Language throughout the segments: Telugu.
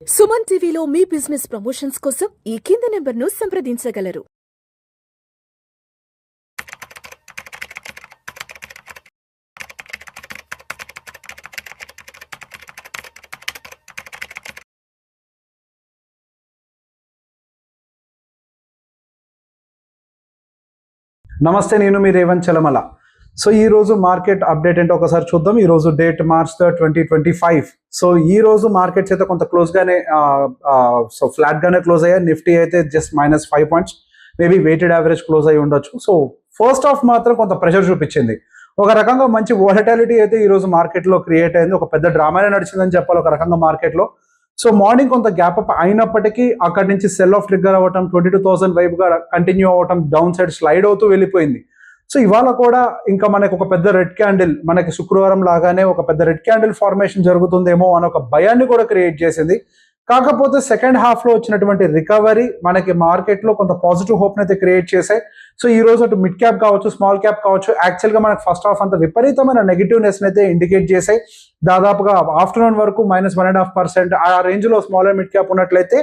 సుమన్ టీవీలో మీ బిజినెస్ ప్రమోషన్స్ కోసం ఈ కింది నెంబర్ను సంప్రదించగలరు. నమస్తే, నేను మీ రేవంత్ చలమల. సో ఈ రోజు మార్కెట్ అప్డేట్ ఏంటో ఒకసారి చూద్దాం. ఈ రోజు డేట్ March 2025. సో ఈ రోజు మార్కెట్స్ అయితే కొంత క్లోజ్గానే ఫ్లాట్గానే క్లోజ్ అయ్యాయి. నిఫ్టీ అయితే just -5 points, maybe weighted average close అయ్యి ఉండొచ్చు. సో ఫస్ట్ హాఫ్ మాత్రం కొంత ప్రెషర్ చూపించింది. ఒక రకంగా మంచి వోలటాలిటీ అయితే ఈ రోజు మార్కెట్లో క్రియేట్ అయింది. ఒక పెద్ద డ్రామానే నడిచిందని చెప్పాలి ఒక రకంగా మార్కెట్లో. సో మార్నింగ్ కొంత గ్యాప్ అప్ అయినప్పటికీ అక్కడి నుంచి సెల్ ఆఫ్ ట్రిగ్గర్ అవ్వటం, 22,000 వైపుగా కంటిన్యూ అవ్వటం, డౌన్ సైడ్ స్లైడ్ అవుతూ వెళ్ళిపోయింది. సో ఇవాళ కూడా ఇంకా మనకు ఒక పెద్ద రెడ్ క్యాండిల్, మనకి శుక్రవారం లాగానే ఒక పెద్ద రెడ్ క్యాండిల్ ఫార్మేషన్ జరుగుతుందేమో అని ఒక భయాన్ని కూడా క్రియేట్ చేసింది. కాకపోతే సెకండ్ హాఫ్లో వచ్చినటువంటి రికవరీ మనకి మార్కెట్లో కొంత పాజిటివ్ హోప్ని అయితే క్రియేట్ చేశాయి. సో ఈ రోజు అటు మిడ్ క్యాప్ కావచ్చు, స్మాల్ క్యాప్ కావచ్చు, యాక్చువల్గా మనకు ఫస్ట్ హాఫ్ అంత విపరీతమైన నెగిటివ్నెస్ని అయితే ఇండికేట్ చేశాయి. దాదాపుగా ఆఫ్టర్నూన్ వరకు -1.5% ఆ రేంజ్లో స్మాల్ అండ్ మిడ్ క్యాప్ ఉన్నట్లయితే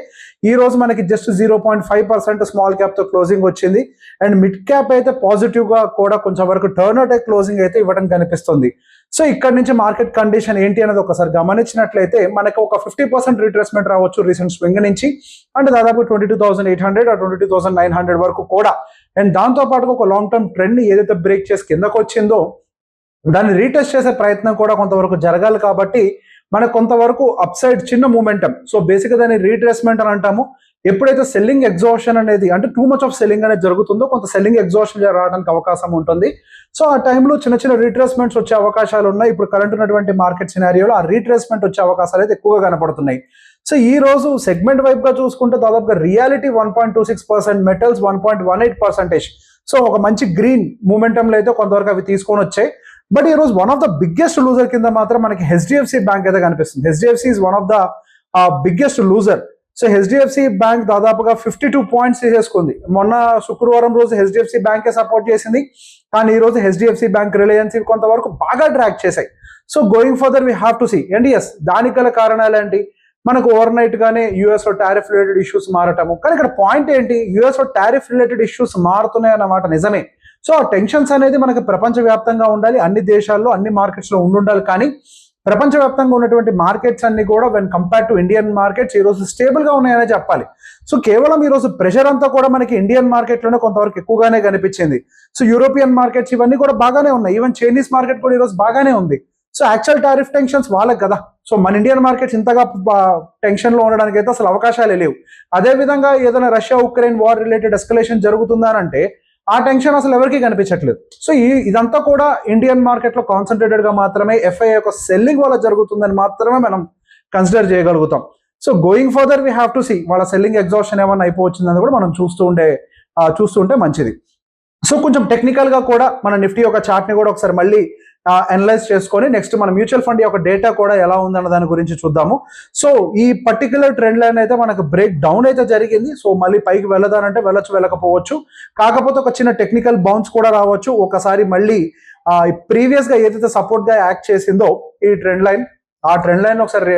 ఈ రోజు మనకి జస్ట్ 0.5% స్మాల్ క్యాప్తో క్లోజింగ్ వచ్చింది. అండ్ మిడ్ క్యాప్ అయితే పాజిటివ్గా కూడా కొంచెం వరకు టర్న్ అవుట్ క్లోజింగ్ అయితే ఇవ్వడం కనిపిస్తుంది. సో ఇక్కడ నుంచి మార్కెట్ కండిషన్ ఏంటి అనేది ఒకసారి గమనించినట్లయితే మనకు ఒక 50% రిట్రేస్మెంట్ రావచ్చు రీసెంట్ స్వింగ్ నుంచి, అంటే దాదాపు 22,800 ఆ 22,900 వరకు కూడా. అండ్ దాంతో పాటు ఒక లాంగ్ టర్మ్ ట్రెండ్ ఏదైతే బ్రేక్ చేసి కిందకు వచ్చిందో దాన్ని రీటెస్ట్ చేసే ప్రయత్నం కూడా కొంతవరకు జరగాలి. కాబట్టి మనకు కొంతవరకు అప్ సైడ్ చిన్న మూమెంటం. సో బేసిక్గా దాన్ని రీట్రేస్మెంట్ అని అంటాము. ఎప్పుడైతే సెల్లింగ్ ఎగ్జాషన్ అనేది, అంటే టూ మచ్ ఆఫ్ సెల్లింగ్ అనేది జరుగుతుందో కొంత సెల్లింగ్ ఎగ్జాషన్ రావడానికి అవకాశం ఉంటుంది. సో ఆ టైంలో చిన్న చిన్న రీట్రేస్మెంట్స్ వచ్చే అవకాశాలు ఉన్నాయి. ఇప్పుడు కరెంట్ ఉన్నటువంటి మార్కెట్ సినారియోలో ఆ రీట్రేస్మెంట్ వచ్చే అవకాశాలు అయితే ఎక్కువగా కనపడుతున్నాయి. సో ఈ రోజు సెగ్మెంట్ వైపుగా చూసుకుంటే దాదాపుగా రియాలిటీ 1.26%, మెటల్స్ 1.18%. సో ఒక మంచి గ్రీన్ మూమెంటంలో అయితే కొంతవరకు అవి తీసుకొని వచ్చాయి. బట్ ఈ రోజు one of the biggest loser కింద మాత్రం మనకి HDFC బ్యాంక్ అయితే కనిపిస్తుంది. HDFC is one of the biggest loser. So HDFC bank దాదాపుగా 52 పాయింట్స్ తీసేసుకుంది. మొన్న శుక్రవారం రోజు HDFC బ్యాంకే సపోర్ట్ చేసింది, కానీ ఈ రోజు HDFC బ్యాంక్, రిలయన్స్ కొంతవరకు బాగా డ్రాగ్ చేశాయి. So going further we have to see. And yes, దానికి గల కారణాలు ఏంటి? మనకు ఓవర్ నైట్ గానే యూఎస్లో టారిఫ్ రిలేటెడ్ ఇష్యూస్ మారటము. కానీ ఇక్కడ పాయింట్ ఏంటి? యూఎస్లో టారిఫ్ రిలేటెడ్ ఇష్యూస్ మారుతున్నాయి అన్నమాట నిజమే. సో ఆ టెన్షన్స్ అనేది మనకి ప్రపంచవ్యాప్తంగా ఉండాలి, అన్ని దేశాల్లో అన్ని మార్కెట్స్లో ఉండాలి. కానీ ప్రపంచవ్యాప్తంగా ఉన్నటువంటి మార్కెట్స్ అన్ని కూడా when compare to Indian markets ఈరోజు స్టేబుల్గా ఉన్నాయనే చెప్పాలి. సో కేవలం ఈరోజు ప్రెషర్ అంతా కూడా మనకి ఇండియన్ మార్కెట్లోనే కొంతవరకు ఎక్కువగానే కనిపించింది. సో యూరోపియన్ మార్కెట్స్ ఇవన్నీ కూడా బాగానే ఉన్నాయి. ఈవెన్ చైనీస్ మార్కెట్ కూడా ఈరోజు బాగానే ఉంది. సో యాక్చువల్ టారిఫ్ టెన్షన్స్ వాళ్ళకి కదా. సో మన ఇండియన్ మార్కెట్స్ ఇంతగా టెన్షన్లో ఉండడానికి అయితే అసలు అవకాశాలే లేవు. అదేవిధంగా ఏదైనా Russia Ukraine war related escalation జరుగుతుందానంటే ఆ టెన్షన్ అసలు ఎవరికి కనిపించట్లేదు. సో ఇదంతా కూడా ఇండియన్ మార్కెట్లో కాన్సన్ట్రేటెడ్గా మాత్రమే FI యొక్క సెల్లింగ్ వల్ల జరుగుతుందని మాత్రమే మనం కన్సిడర్ చేయగలుగుతాం. So going further we have to see వాళ్ళ సెల్లింగ్ ఎగ్జాషన్ ఏమన్నా అయిపోవచ్చిందని కూడా మనం చూస్తుంటే మంచిది. సో కొంచెం టెక్నికల్గా కూడా మన నిఫ్టీ యొక్క చార్ట్ని కూడా ఒకసారి మళ్ళీ అనలైజ్ చేసుకొని నెక్స్ట్ మన మ్యూచువల్ ఫండ్ యొక్క డేటా కూడా ఎలా ఉందన్న దాని గురించి చూద్దాము. సో ఈ పర్టికులర్ ట్రెండ్ లైన్ అయితే మనకు బ్రేక్ డౌన్ అయితే జరిగింది. సో మళ్ళీ పైకి వెళ్ళదానంటే వెళ్ళొచ్చు, వెళ్ళకపోవచ్చు. కాకపోతే ఒక చిన్న టెక్నికల్ బౌన్స్ కూడా రావచ్చు. ఒకసారి మళ్ళీ ప్రీవియస్గా ఏదైతే సపోర్ట్గా యాక్ట్ చేసిందో ఈ ట్రెండ్ లైన్, ఆ ట్రెండ్ లైన్ ఒకసారి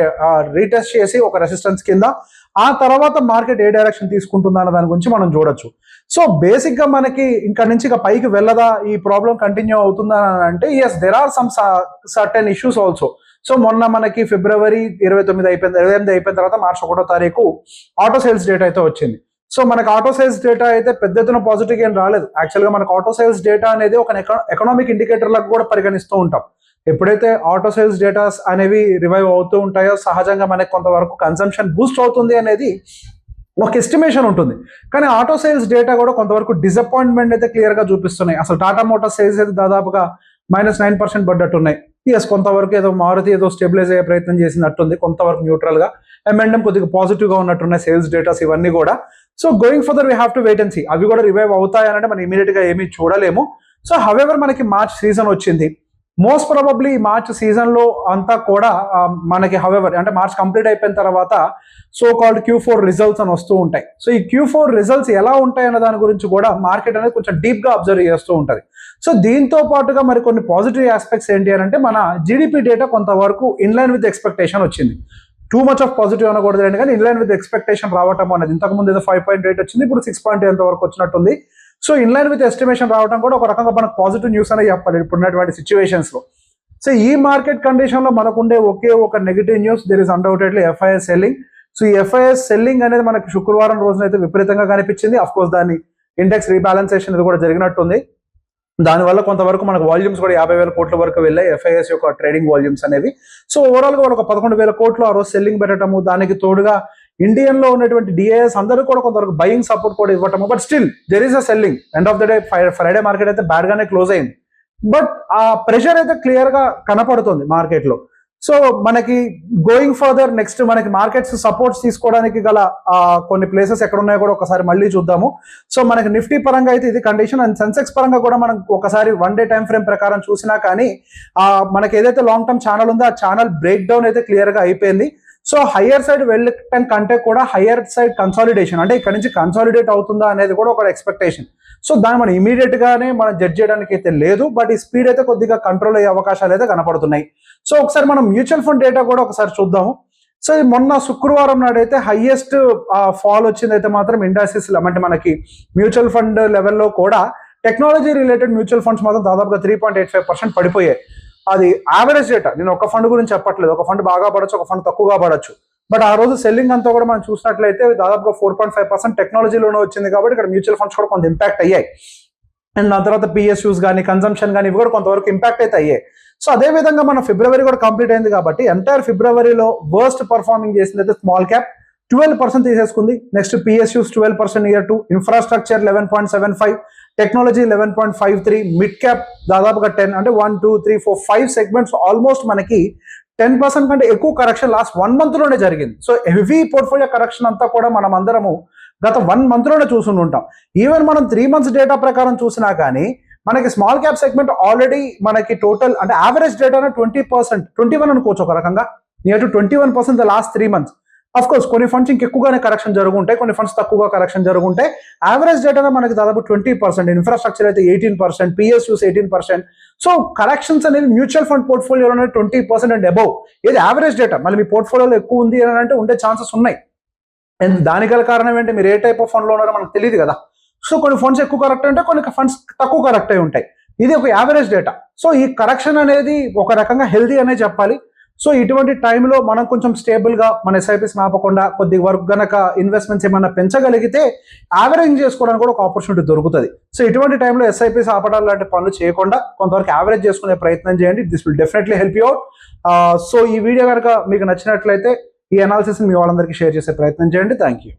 రీటెస్ట్ చేసి ఒక రెసిస్టెన్స్ కింద ఆ తర్వాత మార్కెట్ ఏ డైరెక్షన్ తీసుకుంటుందా అన్న దాని గురించి మనం చూడొచ్చు. సో బేసిక్గా మనకి ఇక్కడ నుంచి ఇక పైకి వెళ్ళదా, ఈ ప్రాబ్లం కంటిన్యూ అవుతుందా అని అంటే yes, there are some certain issues also. So మొన్న మనకి ఫిబ్రవరి 28 అయిపోయిన తర్వాత March 1వ తారీఖు ఆటో సేల్స్ డేటా అయితే వచ్చింది. సో మనకు ఆటో సేల్స్ డేటా అయితే పెద్ద ఎత్తున పాజిటివ్ ఏం రాలేదు. యాక్చువల్గా మనకు ఆటో సేల్స్ డేటా అనేది ఒక ఎకనామిక్ ఇండికేటర్లకు కూడా పరిగణిస్తూ ఉంటాం. ఎప్పుడైతే ఆటో సేల్స్ డేటాస్ అనేవి రివైవ్ అవుతూ ఉంటాయో సహజంగా మనకి కొంతవరకు కన్సంప్షన్ బూస్ట్ అవుతుంది అనేది ఒక ఎస్టిమేషన్ ఉంటుంది. కానీ ఆటో సేల్స్ డేటా కూడా కొంతవరకు డిసప్పాయింట్మెంట్ అయితే క్లియర్గా చూపిస్తున్నాయి. అసలు టాటా మోటార్స్ సేల్స్ అయితే దాదాపుగా -9% పడ్డట్టున్నాయి. ఎస్, కొంతవరకు ఏదో మారుతి ఏదో స్టెబిలైజ్ అయ్యే ప్రయత్నం చేసినట్టుంది, కొంతవరకు న్యూట్రల్గా. M&M కొద్దిగా పాజిటివ్గా ఉన్నట్టున్నాయి సేల్స్ డేటాస్ ఇవన్నీ కూడా. So going further we have to wait and see. అవి కూడా రివైవ్ అవుతాయనంటే మనం ఇమీడియట్గా ఏమీ చూడలేము. సో హవెవర్ మనకి మార్చ్ సీజన్ వచ్చింది. మోస్ట్ ప్రాబబ్లీ మార్చ్ సీజన్లో అంతా కూడా మనకి హవెవర్ అంటే మార్చ్ కంప్లీట్ అయిపోయిన తర్వాత సో కాల్డ్ Q4 రిజల్ట్స్ అని వస్తూ ఉంటాయి. సో ఈ Q4 రిజల్ట్స్ ఎలా ఉంటాయి అన్న దాని గురించి కూడా మార్కెట్ అనేది కొంచెం డీప్గా అబ్జర్వ్ చేస్తూ ఉంటుంది. సో దీంతో పాటుగా మరి కొన్ని పాజిటివ్ ఆస్పెక్ట్స్ ఏంటి అని అంటే మన GDP డేటా కొంతవరకు ఇన్లైన్ విత్ ఎక్స్పెక్టేషన్ వచ్చింది. టూ మచ్ ఆఫ్ పాజిటివ్ అనకూడదు అండి, కానీ ఇన్లైన్ విత్ ఎక్స్పెక్టేషన్ రావటం అనేది ఇంతకు ముందు ఏదో 5.8 వచ్చింది, ఇప్పుడు 6.8 ఎంత వరకు వచ్చినట్టుంది. సో ఇన్లైన్ విత్ ఎస్టిమేషన్ రావడం కూడా ఒక రకంగా మనకు పాజిటివ్ న్యూస్ అనే చెప్పాలి ఇప్పుడున్నటువంటి సిచ్యువేషన్స్ లో. సో ఈ మార్కెట్ కండిషన్ లో మనకుండే ఒకే ఒక negative news, there is undoubtedly FIs selling. So ఈ ఎఫ్ఐఎస్ సెల్లింగ్ అనేది మనకి శుక్రవారం రోజున అయితే విపరీతంగా కనిపించింది. అఫ్ కోర్స్ దాని ఇండెక్స్ రీబ్యాలెన్సేషన్ ఇది కూడా జరిగినట్టుంది. దానివల్ల కొంతవరకు మనకు వాల్యూమ్స్ కూడా 50,000 కోట్ల వరకు వెళ్ళాయి, ఎఫ్ఐఎస్ యొక్క ట్రేడింగ్ వాల్యూమ్స్ అనేవి. సో ఓవరాల్ గా ఒక 11,000 కోట్లు ఆ రోజు సెల్లింగ్ పెట్టడము, దానికి తోడుగా ఇండియన్ లో ఉన్నటువంటి డిఐఎస్ అందరూ కూడా కొంతవరకు బయింగ్ సపోర్ట్ కూడా ఇవ్వటము. But still there is a selling. End of the day Friday market అయితే బ్యాడ్ గానే క్లోజ్ అయింది, బట్ ఆ ప్రెషర్ అయితే క్లియర్ గా కనపడుతుంది మార్కెట్ లో. సో మనకి గోయింగ్ ఫర్దర్ నెక్స్ట్ మనకి మార్కెట్స్ సపోర్ట్స్ తీసుకోవడానికి గల కొన్ని ప్లేసెస్ ఎక్కడ ఉన్నాయో కూడా ఒకసారి మళ్ళీ చూద్దాము. సో మనకి నిఫ్టీ పరంగా అయితే ఇది కండిషన్, అండ్ సెన్సెక్స్ పరంగా కూడా మనం ఒకసారి 1 డే టైం ఫ్రేమ్ ప్రకారం చూసినా కానీ మనకి ఏదైతే లాంగ్ టర్మ్ ఛానల్ ఉందో ఆ ఛానల్ బ్రేక్ డౌన్ అయితే క్లియర్ గా అయిపోయింది. సో హయ్యర్ సైడ్ వెళ్ళటం కంటే కూడా హయ్యర్ సైడ్ కన్సాలిడేషన్, అంటే ఇక్కడ నుంచి కన్సాలిడేట్ అవుతుందా అనేది కూడా ఒక ఎక్స్పెక్టేషన్. సో దాన్ని మనం ఇమీడియట్ గానే మనం జడ్జ్ చేయడానికి అయితే లేదు, బట్ ఈ స్పీడ్ అయితే కొద్దిగా కంట్రోల్ అయ్యే అవకాశాలు అయితే కనపడుతున్నాయి. సో ఒకసారి మనం మ్యూచువల్ ఫండ్ డేటా కూడా ఒకసారి చూద్దాము. సో మొన్న శుక్రవారం నాడైతే హైయెస్ట్ ఫాల్ వచ్చింది అయితే మాత్రం ఇండస్ట్రీస్, అంటే మనకి మ్యూచువల్ ఫండ్ లెవెల్లో కూడా టెక్నాలజీ రిలేటెడ్ మ్యూచువల్ ఫండ్స్ మాత్రం దాదాపుగా 3.85% పడిపోయాయి. అది యావరేజ్ డేటా, నేను ఒక ఫండ్ గురించి చెప్పట్లేదు. ఒక ఫండ్ బాగా పడచ్చు, ఒక ఫండ్ తక్కువగా పడచ్చు. బట్ ఆ రోజు సెల్లింగ్ అంతా కూడా మనం చూసినట్లయితే దాదాపుగా 4.5% టెక్నాలజీలోనే వచ్చింది, కాబట్టి ఇక్కడ మ్యూచువల్ ఫండ్స్ కూడా కొంత ఇంపాక్ట్ అయ్యాయి. అండ్ దాని తర్వాత పిఎస్యూస్ కానీ కన్సంప్షన్ కానీ ఇవి కూడా కొంతవరకు ఇంపాక్ట్ అయితే అయ్యాయి. సో అదే విధంగా మన ఫిబ్రవరి కూడా కంప్లీట్ అయింది కాబట్టి ఎంటైర్ ఫిబ్రవరిలో వర్స్ట్ పర్ఫార్మింగ్ చేసింది అయితే స్మాల్ క్యాప్ 12% తీసేసుకుంది. Next PSUs 12% year 2, infrastructure 11.75, technology 11.53, mid cap దాదాపుగా 10, అంటే 1, 2, 3, 4, 5 సెగ్మెంట్స్ ఆల్మోస్ట్ మనకి 10% కంటే ఎక్కువ కరెక్షన్ లాస్ట్ 1 month లోనే జరిగింది. సో హెవీ పోర్ట్ఫోలియో కరెక్షన్ అంతా కూడా మనం అందరము గత 1 month లోనే చూసుకుని ఉంటాం. ఈవెన్ మనం 3 months డేటా ప్రకారం చూసినా కానీ మనకి స్మాల్ క్యాప్ సెగ్మెంట్ ఆల్రెడీ మనకి టోటల్ అంటే యావరేజ్ డేటానే 20%, 21 అనుకోవచ్చు ఒక రకంగా, near to 21% the last 3 months. Of course కొన్ని ఫండ్స్ ఇంకెక్కువగానే కరెక్షన్ జరుగుంటాయి, కొన్ని ఫండ్స్ తక్కువగా కరెక్షన్ జరుగుంటాయి. యావరేజ్ డేటానే మనకి దాదాపు 20%, ఇన్ఫ్రాస్ట్రక్చర్ అయితే 18%, పిఎస్యూస్ 18%. సో కరెక్షన్స్ అనేది మ్యూచువల్ ఫండ్ పోర్ట్ఫోలియోలో 20% అండ్ అబౌవ్. ఇది యావరేజ్ డేటా. మళ్ళీ మీ పోర్ట్ఫోలియోలో ఎక్కువ ఉంది అని అంటే ఉండే ఛాన్సెస్ ఉన్నాయి. అండ్ దానికి గల కారణం ఏంటి, మీరు ఏ టైప్ ఆఫ్ ఫండ్లో ఉన్నారో మనకు తెలియదు కదా. సో కొన్ని ఫండ్స్ ఎక్కువ కరెక్ట్ ఉంటాయి, కొన్ని ఫండ్స్ తక్కువ కరెక్ట్ అయి ఉంటాయి. ఇది ఒక యావరేజ్ డేటా. సో ఈ కరెక్షన్ అనేది ఒక రకంగా హెల్దీ అనే చెప్పాలి. సో ఇటువంటి టైంలో మనం కొంచెం స్టేబుల్గా మన ఎస్ఐపిస్ ఆపకుండా కొద్ది వరకు గనక ఇన్వెస్ట్మెంట్స్ ఏమైనా పెంచగలిగితే యావరేజ్ చేసుకోవడానికి కూడా ఒక ఆపర్చునిటీ దొరుకుతుంది. సో ఇటువంటి టైంలో ఎస్ఐపిస్ ఆపడాలు లాంటి పనులు చేయకుండా కొంతవరకు యావరేజ్ చేసుకునే ప్రయత్నం చేయండి. This will definitely help you out. So ఈ వీడియో కనుక మీకు నచ్చినట్లయితే ఈ అనాలిసిస్ మీ వాళ్ళందరికీ షేర్ చేసే ప్రయత్నం చేయండి. Thank you.